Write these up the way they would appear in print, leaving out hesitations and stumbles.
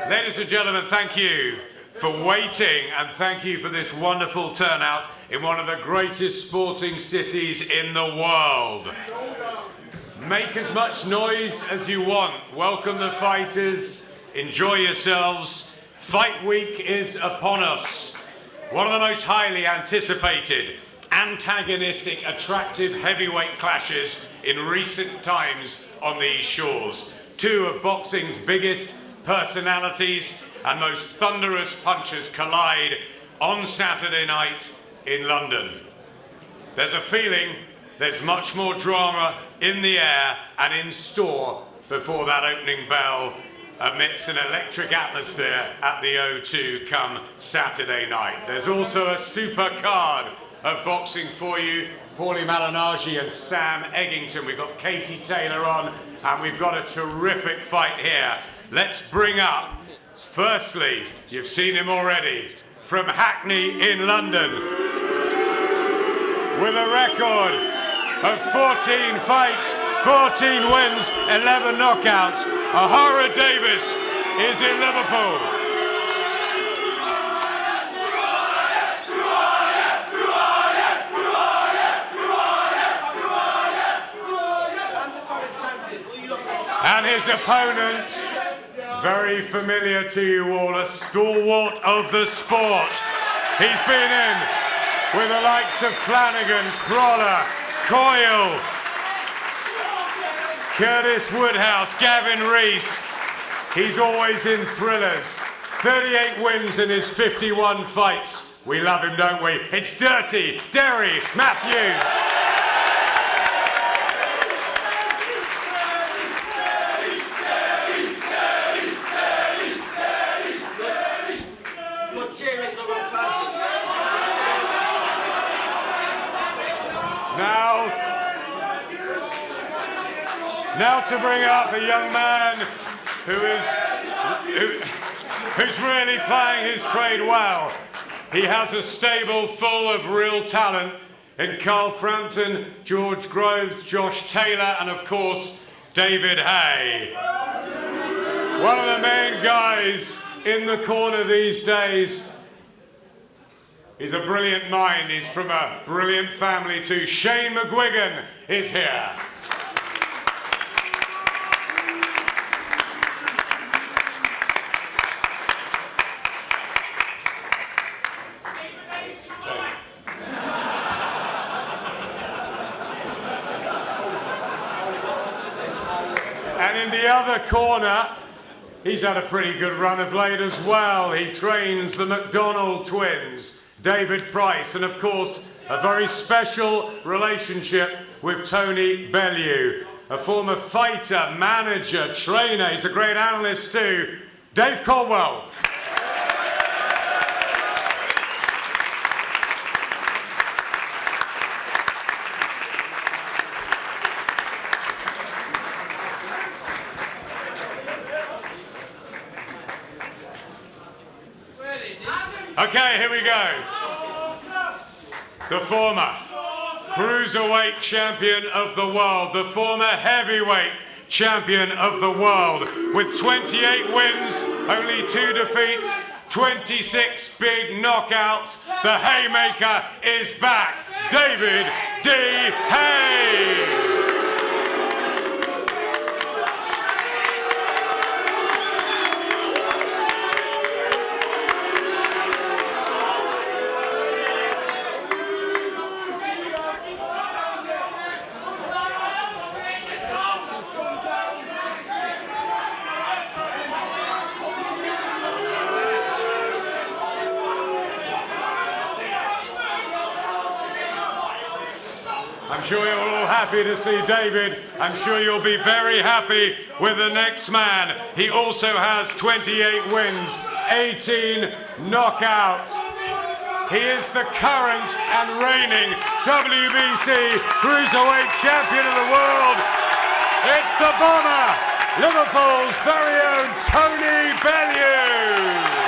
Ladies and gentlemen, thank you for waiting and thank you for this wonderful turnout in one of the greatest sporting cities in the world. Make as much noise as you want. Welcome the fighters. Enjoy yourselves. Fight week is upon us. One of the most highly anticipated, antagonistic, attractive heavyweight clashes in recent times on these shores. Two of boxing's biggest personalities and most thunderous punchers collide on Saturday night in London. There's a feeling there's much more drama in the air and in store before that opening bell amidst an electric atmosphere at the O2 come Saturday night. There's also a super card of boxing for you. Paulie Malignaggi and Sam Eggington. We've got Katie Taylor on, and we've got a terrific fight here. Let's bring up, firstly, you've seen him already, from Hackney in London, with a record of 14 fights, 14 wins, 11 knockouts. Ohara Davis is in Liverpool. And his opponent, very familiar to you all, a stalwart of the sport. He's been in with the likes of Flanagan, Crawler, Coyle, Curtis Woodhouse, Gavin Rees. He's always in thrillers. 38 wins in his 51 fights. We love him, don't we? It's Dirty Derry Matthews. Now to bring up a young man who's really playing his trade well. He has a stable full of real talent in Carl Frampton, George Groves, Josh Taylor, and of course, David Haye. One of the main guys in the corner these days. He's a brilliant mind. He's from a brilliant family too. Shane McGuigan is here. And in the other corner, he's had a pretty good run of late as well. He trains the McDonald twins, David Price, and of course, a very special relationship with Tony Bellew, a former fighter, manager, trainer. He's a great analyst too, Dave Coldwell. Okay, here we go. The former cruiserweight champion of the world, the former heavyweight champion of the world, with 28 wins, only 2 defeats, 26 big knockouts. The Haymaker is back. David D. Haye. I'm sure you're all happy to see David. I'm sure you'll be very happy with the next man. He also has 28 wins, 18 knockouts. He is the current and reigning WBC Cruiserweight Champion of the world. It's the Bomber, Liverpool's very own Tony Bellew.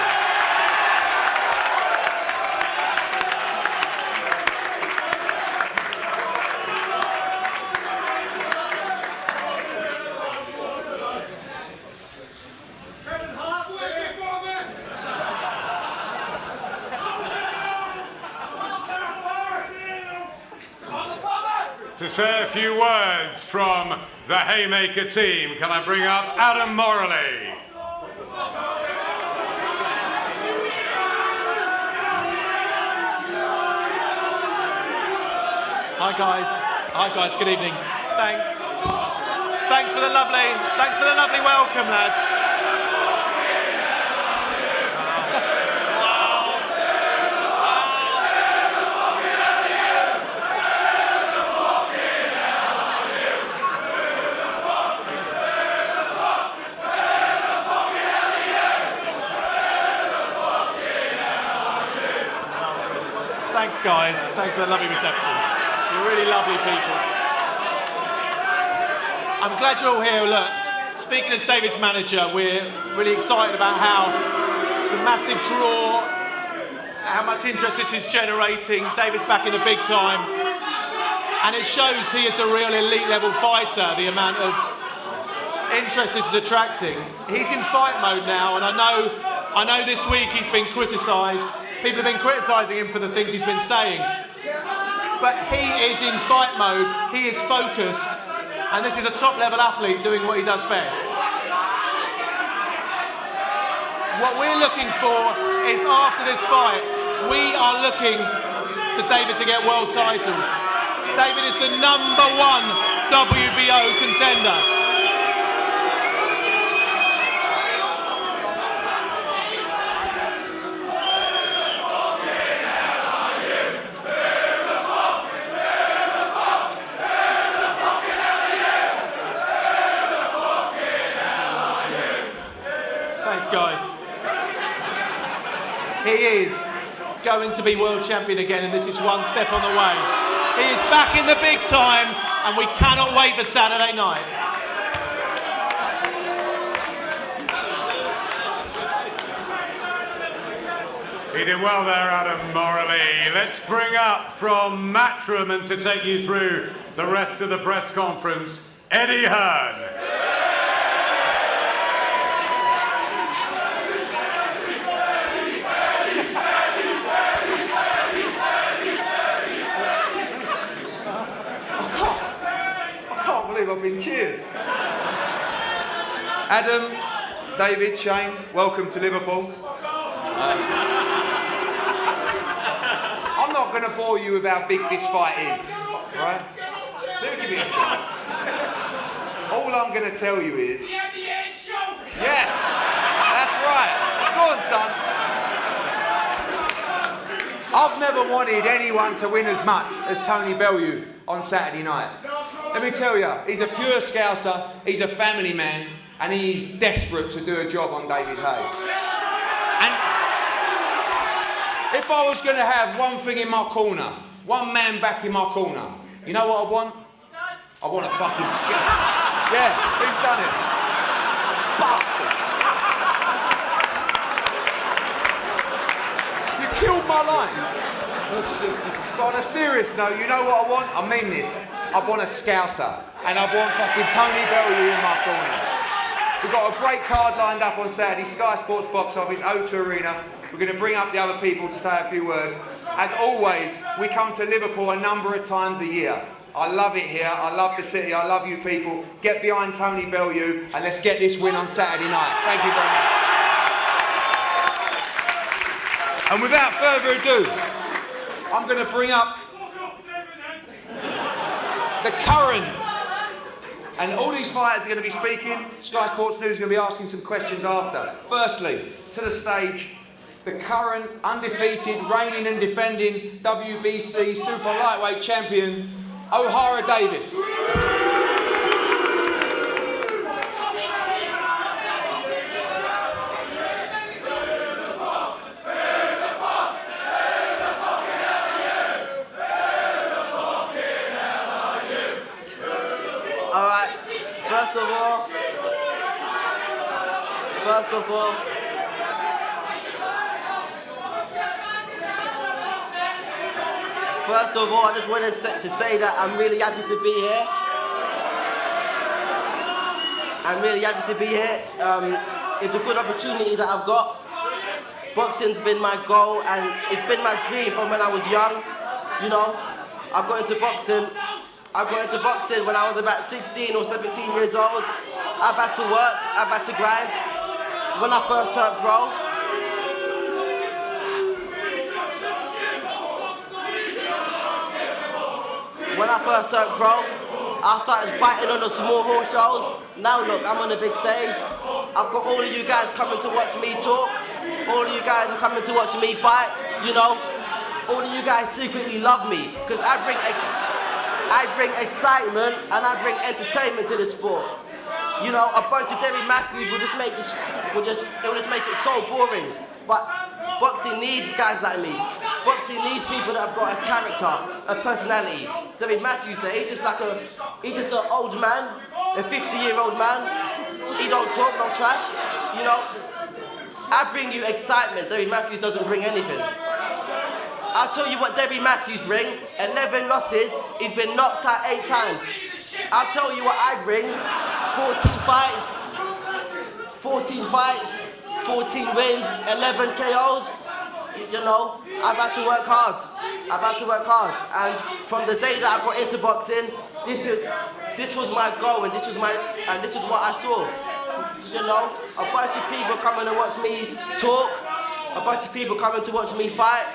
To say a few words from the Haymaker team, can I bring up Adam Morley? Hi guys, good evening. Thanks for the lovely welcome, lads. Thanks guys, thanks for the lovely reception. You're really lovely people. I'm glad you're all here. Look, speaking as David's manager, we're really excited about how the massive draw, how much interest this is generating. David's back in the big time. And it shows he is a real elite level fighter, the amount of interest this is attracting. He's in fight mode now, and I know this week he's been criticised. People have been criticising him for the things he's been saying. But he is in fight mode, he is focused, and this is a top level athlete doing what he does best. What we're looking for is, after this fight, we are looking to David to get world titles. David is the #1 WBO contender. Thanks, guys. He is going to be world champion again, and this is one step on the way. He is back in the big time, and we cannot wait for Saturday night. He did well there, Adam Morley. Let's bring up from Matchroom and to take you through the rest of the press conference, Eddie Hearn. I've been cheered. Adam, David, Shane, welcome to Liverpool. I'm not going to bore you with how big this fight is, right? Let me give you a chance. All I'm going to tell you is... Yeah, that's right. Go on, son. I've never wanted anyone to win as much as Tony Bellew on Saturday night. Let me tell you, he's a pure Scouser, he's a family man, and he's desperate to do a job on David Haye. And if I was going to have one thing in my corner, one man back in my corner, you know what I want? I want a fucking scout. Yeah, who's done it? Bastard. You killed my line. But on a serious note, you know what I want? I mean this. I want a Scouser, and I want fucking Tony Bellew in my corner. We've got a great card lined up on Saturday, Sky Sports box office, O2 Arena. We're going to bring up the other people to say a few words. As always, we come to Liverpool a number of times a year. I love it here, I love the city, I love you people. Get behind Tony Bellew, and let's get this win on Saturday night. Thank you very much. And without further ado, I'm going to bring up the current, and all these fighters are going to be speaking. Sky Sports News is going to be asking some questions after. Firstly, to the stage, the current undefeated, reigning and defending WBC Super Lightweight Champion, Ohara Davis. First of all, I just want to say that I'm really happy to be here. I'm really happy to be here. It's a good opportunity that I've got. Boxing's been my goal, and it's been my dream from when I was young. You know, I got into boxing I got into boxing when I was about 16 or 17 years old. I've had to work, I've had to grind. When I first turned pro, I started fighting on the small hall shows. Now look, I'm on the big stage. I've got all of you guys coming to watch me talk. All of you guys are coming to watch me fight, you know. All of you guys secretly love me because I bring excitement and I bring entertainment to the sport. You know, a bunch of Derry Matthews will just make it so boring. But boxing needs guys like me. Boxing needs people that have got a character, a personality. Derry Matthews there, he's just an old man, a 50-year-old man. He don't talk, no trash, you know. I bring you excitement. Derry Matthews doesn't bring anything. I'll tell you what Derry Matthews bring. 11 losses, he's been knocked out 8 times. I'll tell you what I bring. 14 fights, 14 wins, 11 KOs. You know, I've had to work hard. And from the day that I got into boxing, this was my goal and this was what I saw. You know, a bunch of people coming to watch me talk, a bunch of people coming to watch me fight,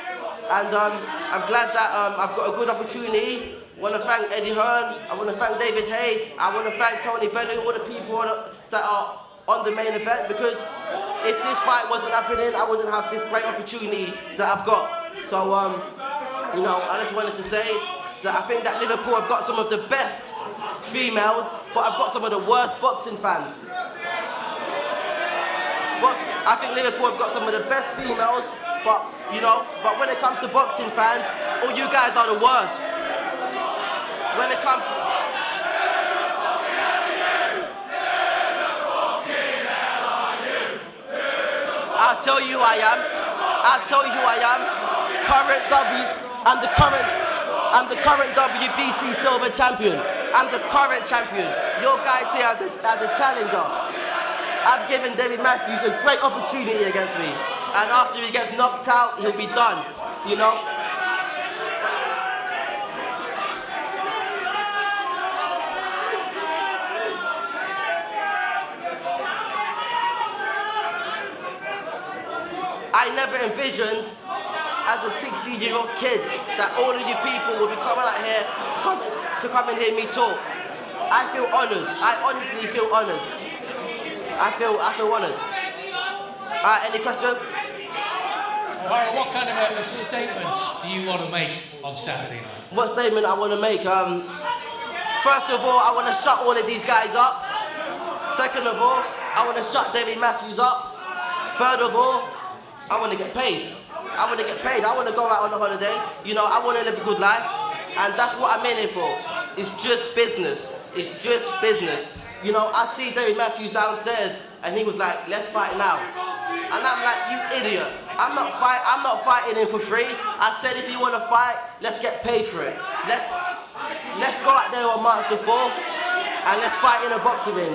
and I'm glad that I've got a good opportunity. I want to thank Eddie Hearn, I want to thank David Haye, I want to thank Tony Bellew, all the people that are on the main event, because if this fight wasn't happening, I wouldn't have this great opportunity that I've got. So, you know, I just wanted to say that I think that Liverpool have got some of the best females, but I've got some of the worst boxing fans. But I think Liverpool have got some of the best females, but when it comes to boxing fans, all you guys are the worst. When it comes I'll tell you who I am. I'm the current WBC silver champion. I'm the current champion. Your guys here as a challenger. I've given Derry Matthews a great opportunity against me. And after he gets knocked out, he'll be done. You know? I never envisioned, as a 16-year-old kid, that all of you people will be coming out here to come and hear me talk. I feel honoured. I honestly feel honoured. I feel honoured. Any questions? Ohara, what kind of a statement do you want to make on Saturday night? What statement I want to make? First of all, I want to shut all of these guys up. Second of all, I want to shut Derry Matthews up. Third of all, I want to get paid. I want to go out on a holiday. You know, I want to live a good life. And that's what I'm in it for. It's just business. You know, I see Derry Matthews downstairs and he was like, let's fight now. And I'm like, you idiot. I'm not fighting him for free. I said if you want to fight, let's get paid for it. Let's go out there on March the 4th and let's fight in a boxing ring.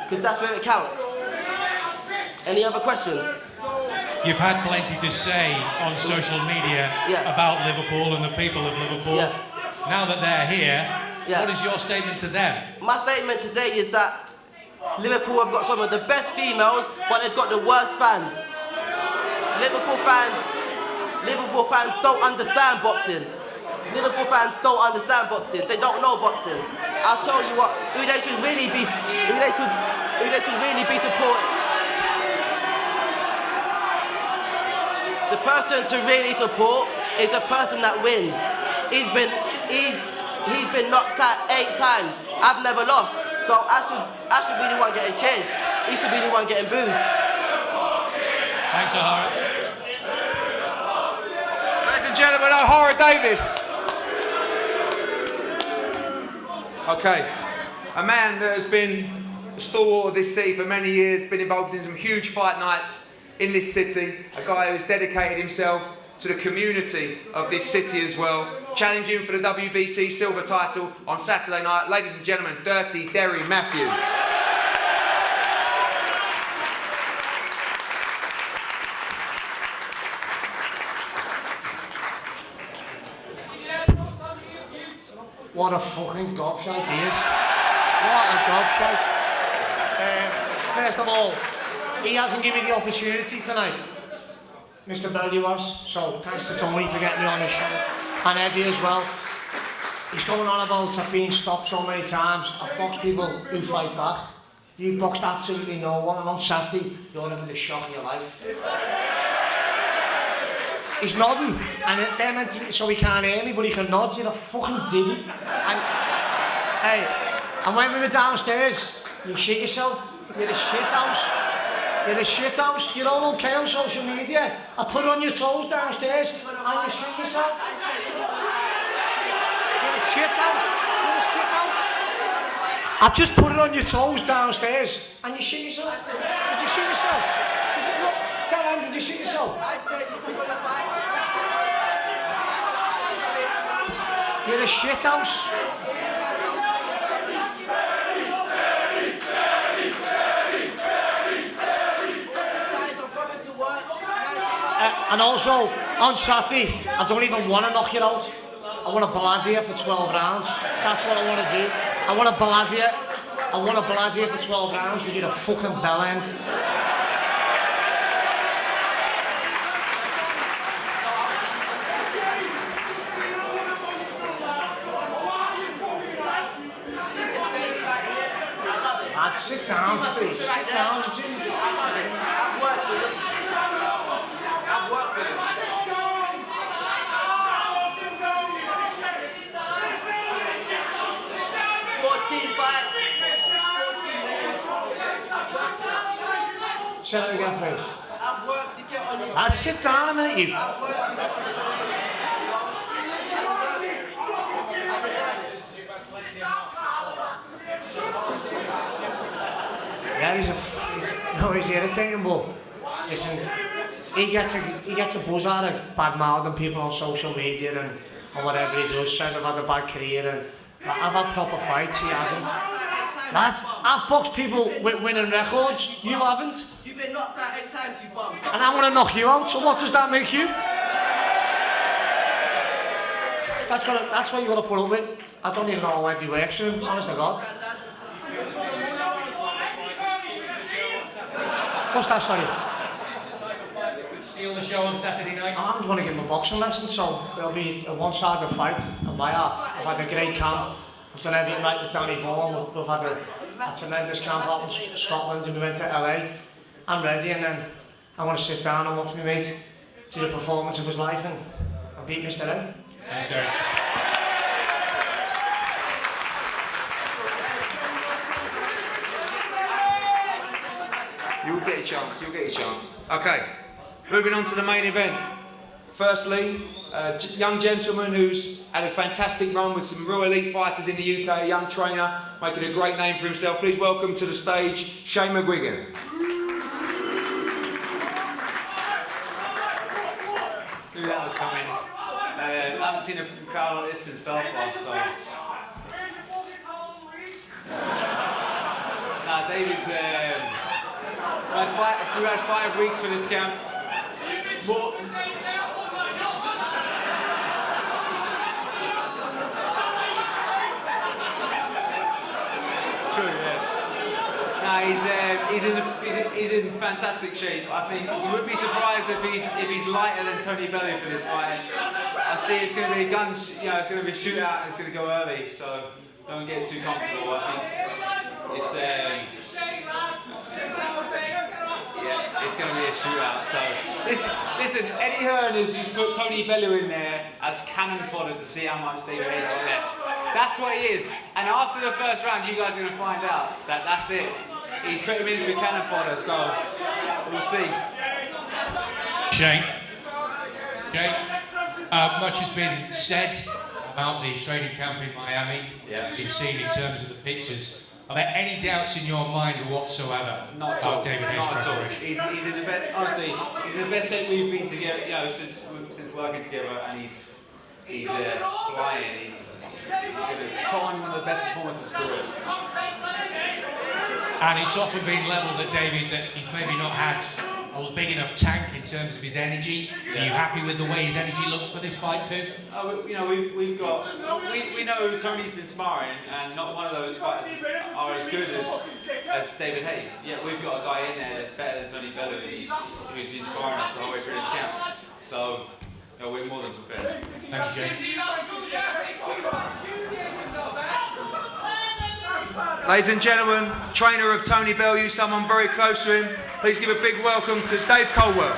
Because that's where it counts. Any other questions? You've had plenty to say on social media about Liverpool and the people of Liverpool. Yeah. Now that they're here, what is your statement to them? My statement today is that Liverpool have got some of the best females, but they've got the worst fans. Liverpool fans don't understand boxing. They don't know boxing. I'll tell you what, who they should really be supporting. The person to really support is the person that wins. He's been knocked out 8 times. I've never lost. So I should be the one getting cheered. He should be the one getting booed. Thanks, Ohara. Ladies and gentlemen, Ohara Davis. Okay, a man that has been a stalwart of this city for many years, been involved in some huge fight nights in this city, a guy who's dedicated himself to the community of this city as well, challenging for the WBC silver title on Saturday night. Ladies and gentlemen, Dirty Derry Matthews. What a fucking gobshite he is. What a gobshite. First of all, he hasn't given me the opportunity tonight. Mr. Bellew was, so thanks to Tony for getting me on the show. And Eddie as well. He's going on about I've been stopped so many times. I've boxed people who fight back. You've boxed absolutely no one, and on Saturday, you're having the shock of your life. He's nodding, and they're meant to, so he can't hear me, but he can nod. You're a fucking divvy. And, hey, and when we were downstairs, you shit yourself. You're a shit house. You're a shit house. You're all okay on social media. I put on your toes downstairs, and you shit yourself. You're a shit house. You're a shit house. I've just put it on your toes downstairs, and you shit yourself. Did you shit yourself? Did you, look, tell them, did you shit yourself? You're a shit house. And also, on Saturday, I don't even want to knock you out. I want to blad you for 12 rounds. That's what I want to do. I want to blad you. I want to blad you for 12 rounds because you're a fucking bell end. Lad, sit down, please. Sit down. You're doing I've worked for this. I've worked for this. 14 fights. 14 minutes. Say that again, please. I've worked to get on this. Lad, sit down a minute, you. I've worked to get on this stage. Yeah, he's irritating, but listen, he gets a buzz out of bad-mouthing people on social media and whatever he does, says I've had a bad career and I've had proper fights, he hasn't. Lad, I've boxed people with winning records, you haven't. You've been knocked out 8 times, you bum. And I want to knock you out, so what does that make you? That's what you got to put up with. I don't even know how Eddie works for him, honest to God. What's that, sorry? Steal the show on Saturday night. I'm going to give him a boxing lesson, so it'll be a one-sided fight on my half. I've had a great camp. I've done everything right with Danny Vaughan. We've had a tremendous camp out in Scotland and we went to LA. I'm ready, and then I want to sit down and watch my mate do the performance of his life and beat Mr. A. Thanks, Derry. You'll get your chance, you'll get your chance. Okay, moving on to the main event. Firstly, a young gentleman who's had a fantastic run with some real elite fighters in the UK, a young trainer, making a great name for himself. Please welcome to the stage, Haye McGuigan. Knew that was coming. I haven't seen a crowd like this since Belfast, so... Nah, David's... we had 5 weeks for this camp. More... True, yeah. Nah, he's in fantastic shape. I think you wouldn't be surprised if he's lighter than Tony Bellew for this fight. I see it's going to be a gun, it's going to be a shootout. It's going to go early, so don't get too comfortable. I think it's it's going to be a shootout. So listen, Eddie Hearn has put Tony Bellew in there as cannon fodder to see how much David Haye's got left. That's what he is. And after the first round, you guys are going to find out that that's it. He's put him in for cannon fodder, so we'll see. Shane, much has been said about the training camp in Miami. Yeah. Been seen in terms of the pictures. Are there any doubts in your mind whatsoever about David Haye's preparation? He's in the best. Honestly, he's in the best shape we've been together. Since working together, and he's flying. He's going to put on one of the best performances of his career. And it's often been levelled at David that he's maybe not had a a big enough tank in terms of his energy? Are you happy with the way his energy looks for this fight too? You know, we know Tony's been sparring, and not one of those fighters are as good as David Haye. Yeah, we've got a guy in there that's better than Tony Bellew, who's been sparring us the whole way through this camp. So, you know, we're more than prepared. Thank you, Jay. Ladies and gentlemen, trainer of Tony Bellew, someone very close to him. Please give a big welcome to Dave Coldwell.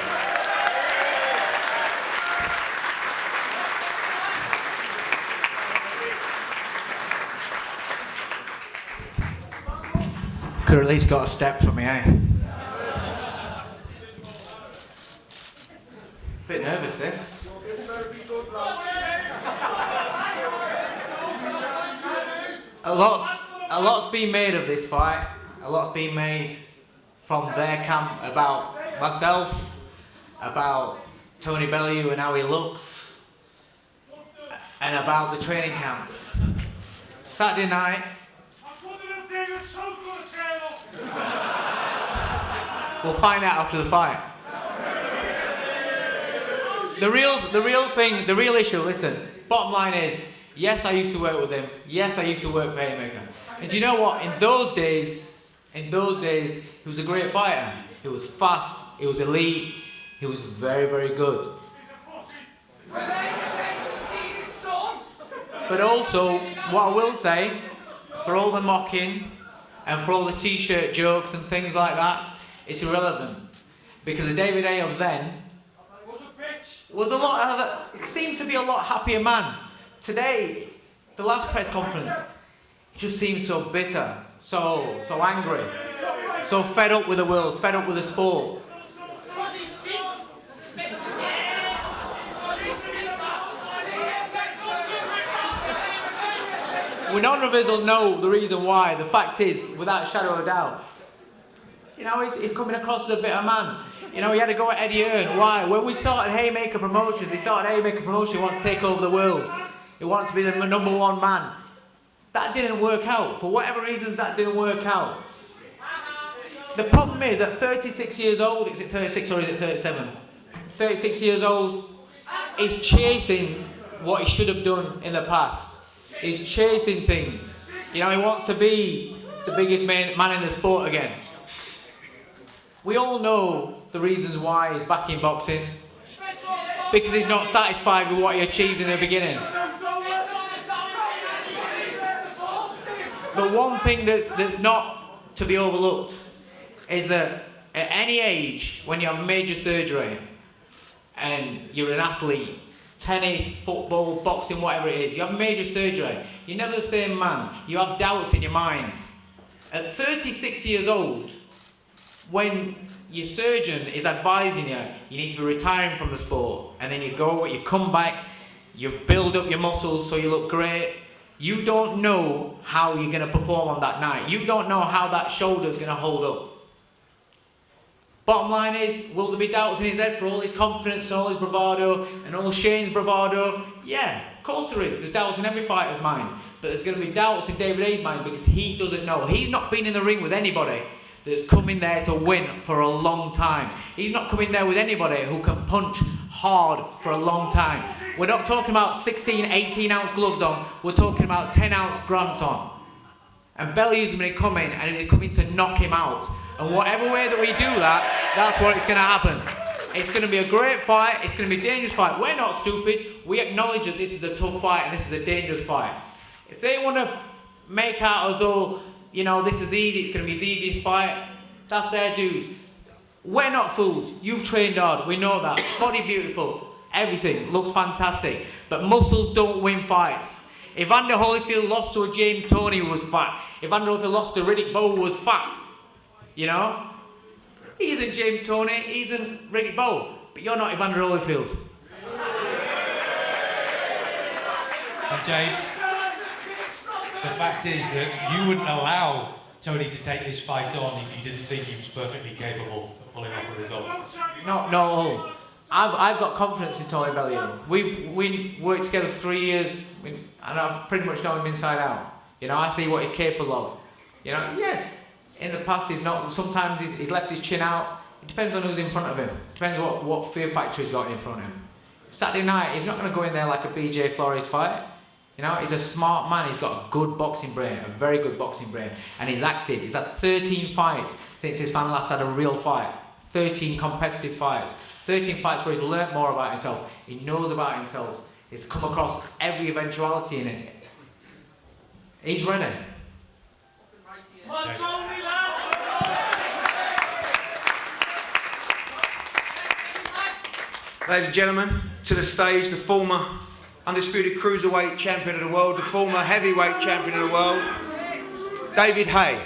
Could have at least got a step for me, eh? Bit nervous, this. A lot's been made of this fight. A lot's been made from their camp about myself, about Tony Bellew and how he looks, and about the training camps. Saturday night, we'll find out after the fight. The real issue, listen, bottom line is, yes, I used to work with him. Yes, I used to work for Haymaker. And do you know what? In those days, he was a great fighter. He was fast, he was elite, he was very, very good. But also, what I will say, for all the mocking and for all the t-shirt jokes and things like that, it's irrelevant. Because the David Haye of then seemed to be a lot happier man. Today, the last press conference, he just seems so bitter, so angry, so fed up with the world, fed up with the sport. Well, none of us will know the reason why. The fact is, without a shadow of a doubt, you know, he's coming across as a bitter man. You know, he had to go at Eddie Hearn. Why? When we started Haymaker Promotions, he wants to take over the world. He wants to be the number one man. That didn't work out. For whatever reason, that didn't work out. The problem is, at 36 years old, is it 36 or is it 37? 36 years old, he's chasing what he should have done in the past. He's chasing things. You know, he wants to be the biggest man in the sport again. We all know the reasons why he's back in boxing. Because he's not satisfied with what he achieved in the beginning. But one thing that's not to be overlooked is that at any age, when you have major surgery and you're an athlete, tennis, football, boxing, whatever it is, you have major surgery, you're never the same man. You have doubts in your mind. At 36 years old, when your surgeon is advising you, you need to be retiring from the sport, and then you come back, you build up your muscles so you look great. You don't know how you're going to perform on that night. You don't know how that shoulder's going to hold up. Bottom line is, will there be doubts in his head for all his confidence and all his bravado and all Shane's bravado? Yeah, of course there is. There's doubts in every fighter's mind. But there's going to be doubts in David Haye's mind because he doesn't know. He's not been in the ring with anybody that's coming there to win for a long time. He's not coming there with anybody who can punch hard for a long time. We're not talking about 16, 18-ounce gloves on. We're talking about 10-ounce grants on. And Bellew's going to be coming, and he's coming to knock him out. And whatever way that we do that, that's what it's going to happen. It's going to be a great fight. It's going to be a dangerous fight. We're not stupid. We acknowledge that this is a tough fight and this is a dangerous fight. If they want to make out as though, you know, this is easy, it's going to be his easiest fight, that's their dues. We're not fooled. You've trained hard. We know that. Body beautiful. Everything looks fantastic. But muscles don't win fights. Evander Holyfield lost to a James Toney who was fat. Evander Holyfield lost to Riddick Bowe who was fat. You know? He isn't James Toney, he isn't Riddick Bowe. But you're not Evander Holyfield. And Dave, the fact is that you wouldn't allow Tony to take this fight on if you didn't think he was perfectly capable of pulling off a result. No. I've got confidence in Tony Bellew. We worked together for 3 years, and I pretty much know him inside out. You know, I see what he's capable of. You know, yes, in the past he's not. Sometimes he's left his chin out. It depends on who's in front of him. Depends what fear factor he's got in front of him. Saturday night, he's not going to go in there like a BJ Flores fight. You know, he's a smart man. He's got a good boxing brain, a very good boxing brain, and he's active. He's had 13 fights since his man last had a real fight. 13 competitive fights. 13 fights where he's learnt more about himself. He knows about himself. He's come across every eventuality in it. He's ready. Ladies and gentlemen, to the stage, the former undisputed cruiserweight champion of the world, the former heavyweight champion of the world, David Haye.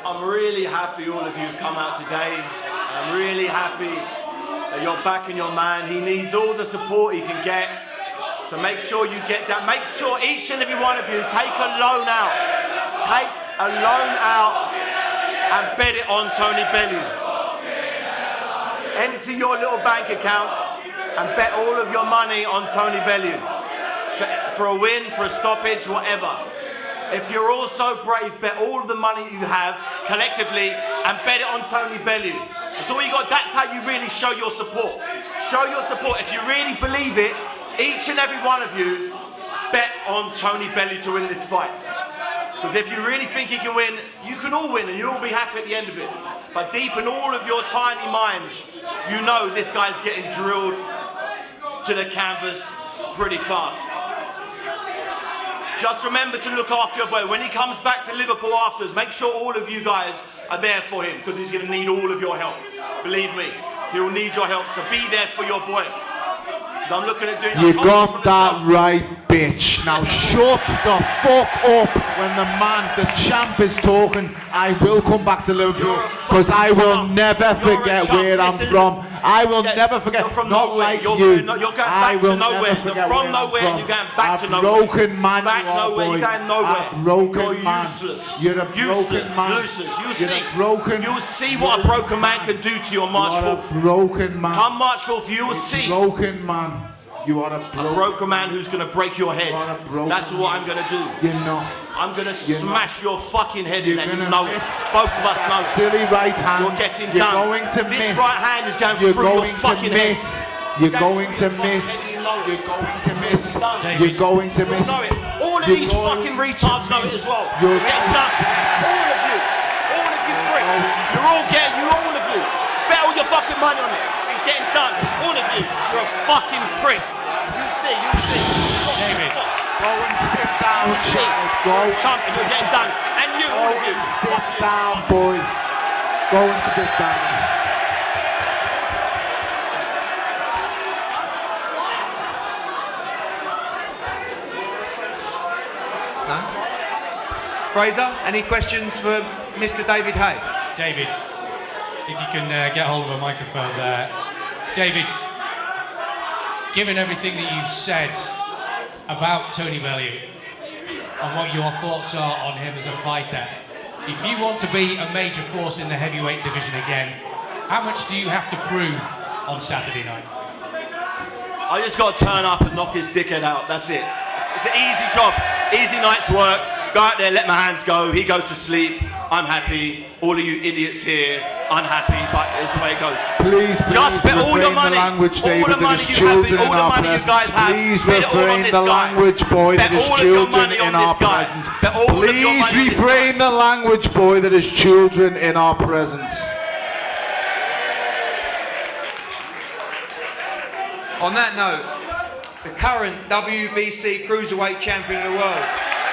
I'm really happy all of you have come out today. I'm really happy that you're backing your man. He needs all the support he can get. So make sure you get that. Make sure each and every one of you take a loan out. Take a loan out and bet it on Tony Bellew. Enter your little bank accounts and bet all of your money on Tony Bellew. For a win, for a stoppage, whatever. If you're all so brave, bet all of the money you have collectively and bet it on Tony Bellew. That's all you got. That's how you really show your support. Show your support. If you really believe it, each and every one of you bet on Tony Bellew to win this fight. Because if you really think he can win, you can all win and you'll all be happy at the end of it. But deep in all of your tiny minds, you know this guy's getting drilled to the canvas pretty fast. Just remember to look after your boy. When he comes back to Liverpool afterwards, make sure all of you guys are there for him because he's going to need all of your help. Believe me, he'll need your help. So be there for your boy. I'm looking at doing. You got that right, bitch. Now shut the fuck up when the man, the champ, is talking. I will come back to Liverpool because I will never forget where I'm from. I will never forget. You're from not nowhere. like You're you. going I back will to nowhere. never You're forget from where nowhere I'm and you're going back to a nowhere. broken man, back you are, nowhere. boy. You're going nowhere. A broken You're man. useless. You're a broken useless. man. Useless. You'll You're see. a broken. You'll see what a broken man can do to you on March 4th. You're a broken man. Come March 4th, you'll see. Broken man. You are a broken man who's going to break your head. That's what I'm going to do. You're not. I'm going to smash your fucking head in, and you gonna know it. Both of us know. Silly right hand. You're getting You're done. going to this miss. right hand is going You're through going your fucking to miss. head. You're going to miss. You're going to miss. You're going to miss. Know it. All of these fucking retards know it as well. You're getting done. All of you. All of you pricks. You're all getting, all of you. Bet all your fucking money on it. It's getting done. All of you. You're a fucking prick. You see. David. Go and sit down, child. Go. You're getting done. And you, all of you. Sit down, boy. Go and sit down. Fraser, any questions for Mr. David Haye? David, if you can get hold of a microphone there. David, given everything that you've said about Tony Bellew and what your thoughts are on him as a fighter, if you want to be a major force in the heavyweight division again, how much do you have to prove on Saturday night? I just got to turn up and knock his dickhead out. That's it. It's an easy job, easy night's work. Go out there, let my hands go. He goes to sleep. I'm happy. All of you idiots here, unhappy, but it's the way it goes. Please just bet all your money, the language, David, all the money you have, all the money you guys have. Please bet it all on refrain this the guy. language, boy, that is children in our presence. Please refrain the language, boy, that is children in our presence. On that note, the current WBC Cruiserweight Champion of the world,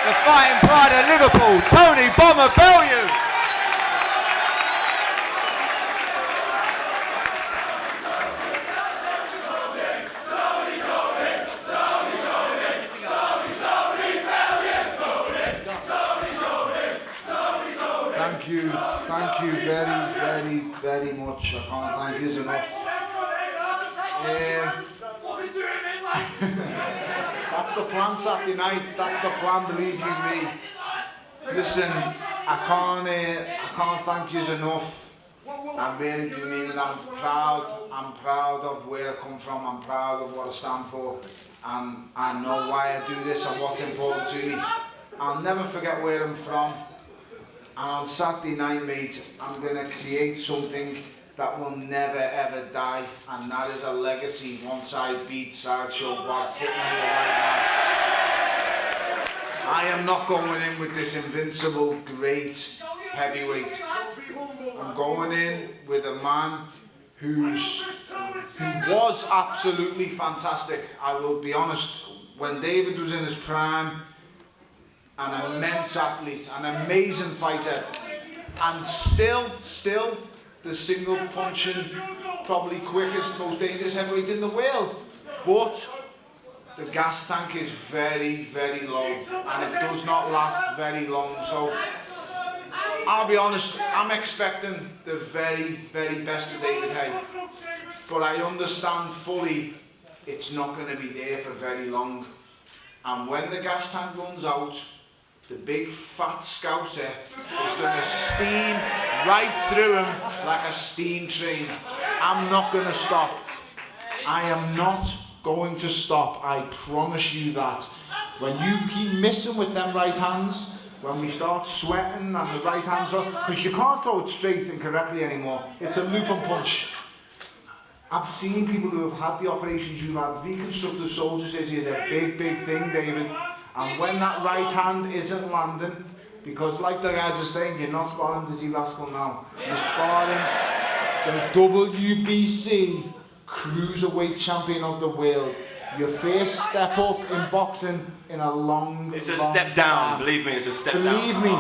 the fighting pride of Liverpool, Tony Bomber Bellew. Thank you very much. I can't thank you enough. That's the plan Saturday night. That's the plan, believe you me. Listen, I can't thank you enough. I really do mean it. I'm proud of where I come from. I'm proud of what I stand for. And I know why I do this and what's important to me. I'll never forget where I'm from. And on Saturday night, mate, I'm going to create something that will never ever die. And that is a legacy once I beat Sideshow Bob sitting here right now. I am not going in with this invincible, great heavyweight. I'm going in with a man who was absolutely fantastic. I will be honest, when David was in his prime, an immense athlete, an amazing fighter, and still the single punching, probably quickest, most dangerous heavyweight in the world. But the gas tank is very, very low, and it does not last very long. So I'll be honest, I'm expecting the very, very best of David Haye. But I understand fully it's not going to be there for very long. And when the gas tank runs out, the big fat scouser is going to steam right through him like a steam train. I'm not going to stop. I am not going to stop. I promise you that. When you keep missing with them right hands, when we start sweating and the right hands are, because you can't throw it straight and correctly anymore. It's a loop and punch. I've seen people who have had the operations you've had. Reconstructive shoulder surgery is a big, big thing, David. And when that right hand isn't landing, because like the guys are saying, you're not sparring Dizzy Rascal now. You're sparring the WBC Cruiserweight Champion of the world. Your first step up in boxing in a long, It's a step down, time. believe me, it's a step down. Believe me.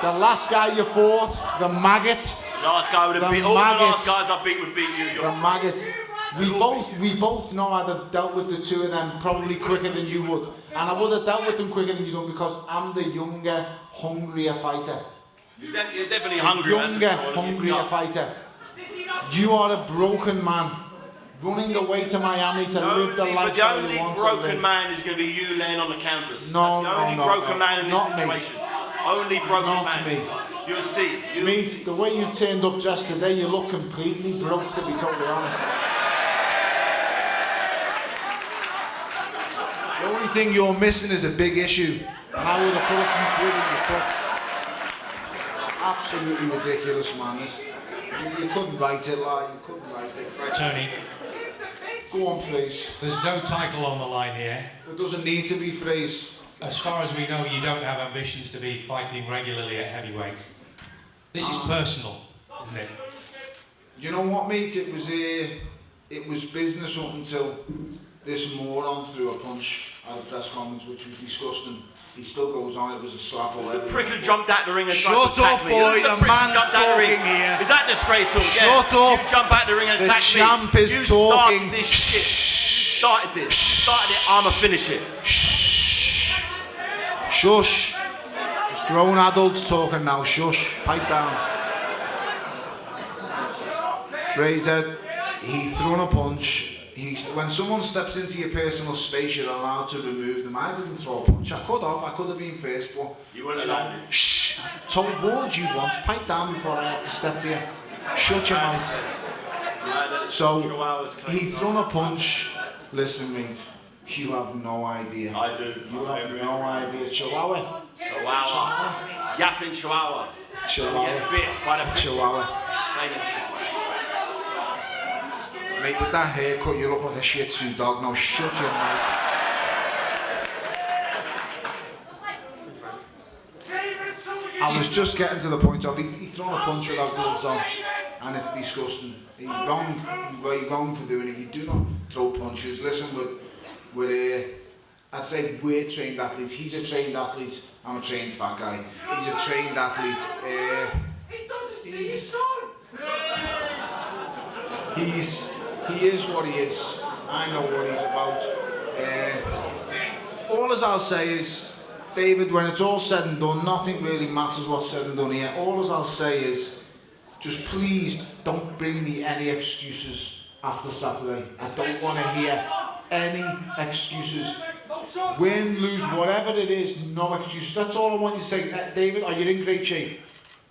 The last guy you fought, the maggot. Last guy would have beat, all the last guys I beat would beat you. The maggot. We both know I'd have dealt with the two of them probably quicker than you would. And I would have dealt with them quicker than you do because I'm the younger, hungrier fighter. You're definitely hungrier. Younger, hungrier fighter. You are a broken man. Running away to Miami to live the lifestyle you want to live. The only broken man is going to be you laying on the canvas. No, That's the only broken man in this not situation. Me. Only broken not man. Me. You'll see. Mate, the way you turned up just today, you look completely broke, to be totally honest. The only thing you're missing is a big issue, and I would have put a few quid in your cup. Absolutely ridiculous, man. You couldn't write it, like you couldn't write it. Right, Tony. Go on, Fraze. There's no title on the line here. There doesn't need to be, Fraze. As far as we know, you don't have ambitions to be fighting regularly at heavyweight. This is personal, isn't it? Do you know what, mate? It was business up until this moron threw a punch at the press conference, which was disgusting. He still goes on. It was a slap or whatever. The prick who jumped out the ring and tried to Shut attack up, me. boy. The The man's jumped out the ring. talking here. Is that disgraceful? Shut yeah. up. You jump out the ring and attack me. The champ is you talking. started this shit. You started this. You started it. I'ma finish it. Shush. There's grown adults talking now. Shush. Pipe down. Fraser, he threw a punch. When someone steps into your personal space, you're allowed to remove them. I didn't throw a punch. I could have been first, but you weren't allowed. Shh. I told words you once. Pipe down before I have to step to you. Shut your mouth. So he threw a punch. Listen, mate. You have no idea. I do. You have no idea. Chihuahua. Chihuahua. Yapping Chihuahua. Chihuahua. Get bit by the Chihuahua. Mate, with that haircut, you look like a Shih Tzu dog. Now shut your mouth. I was just getting to the point of he's thrown a punch without gloves on, and it's disgusting. He's wrong for doing it. You do not throw punches. Listen, I'd say we're trained athletes. He's a trained athlete. I'm a trained fat guy. He's a trained athlete. He is what he is. I know what he's about. All as I'll say is, David, when it's all said and done, nothing really matters what's said and done here. All as I'll say is, just please don't bring me any excuses after Saturday. I don't want to hear any excuses. Win, lose, whatever it is, no excuses. That's all I want you to say. David, are you in great shape?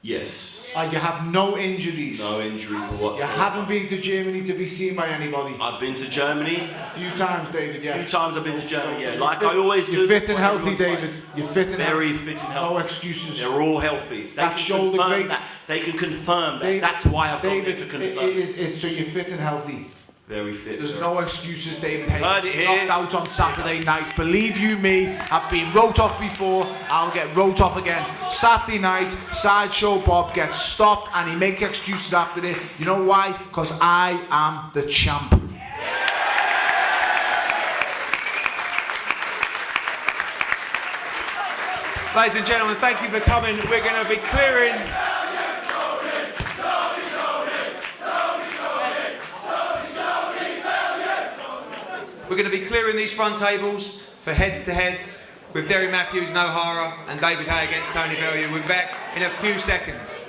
Yes. You have no injuries? No injuries whatsoever. You haven't been to Germany to be seen by anybody? I've been to Germany. A few times, David, yes. A few times I've been to Germany, yeah. Like I always do. You're fit and healthy, David. You're fit and Very healthy. fit and healthy. No excuses. They're all healthy. That shoulder great. They can confirm that. David, That's why I've got David, to confirm. So you're fit and healthy. Very fit. There's no excuses, David Haye. Heard it here. Knocked out on Saturday night. Believe you me, I've been wrote off before. I'll get wrote off again. Saturday night, Sideshow Bob gets stopped and he makes excuses after it. You know why? Because I am the champ. Ladies and gentlemen, thank you for coming. We're going to be clearing. We're going to be clearing these front tables for heads-to-heads with Derry Matthews and Ohara and David Haye against Tony Bellew. We're back in a few seconds.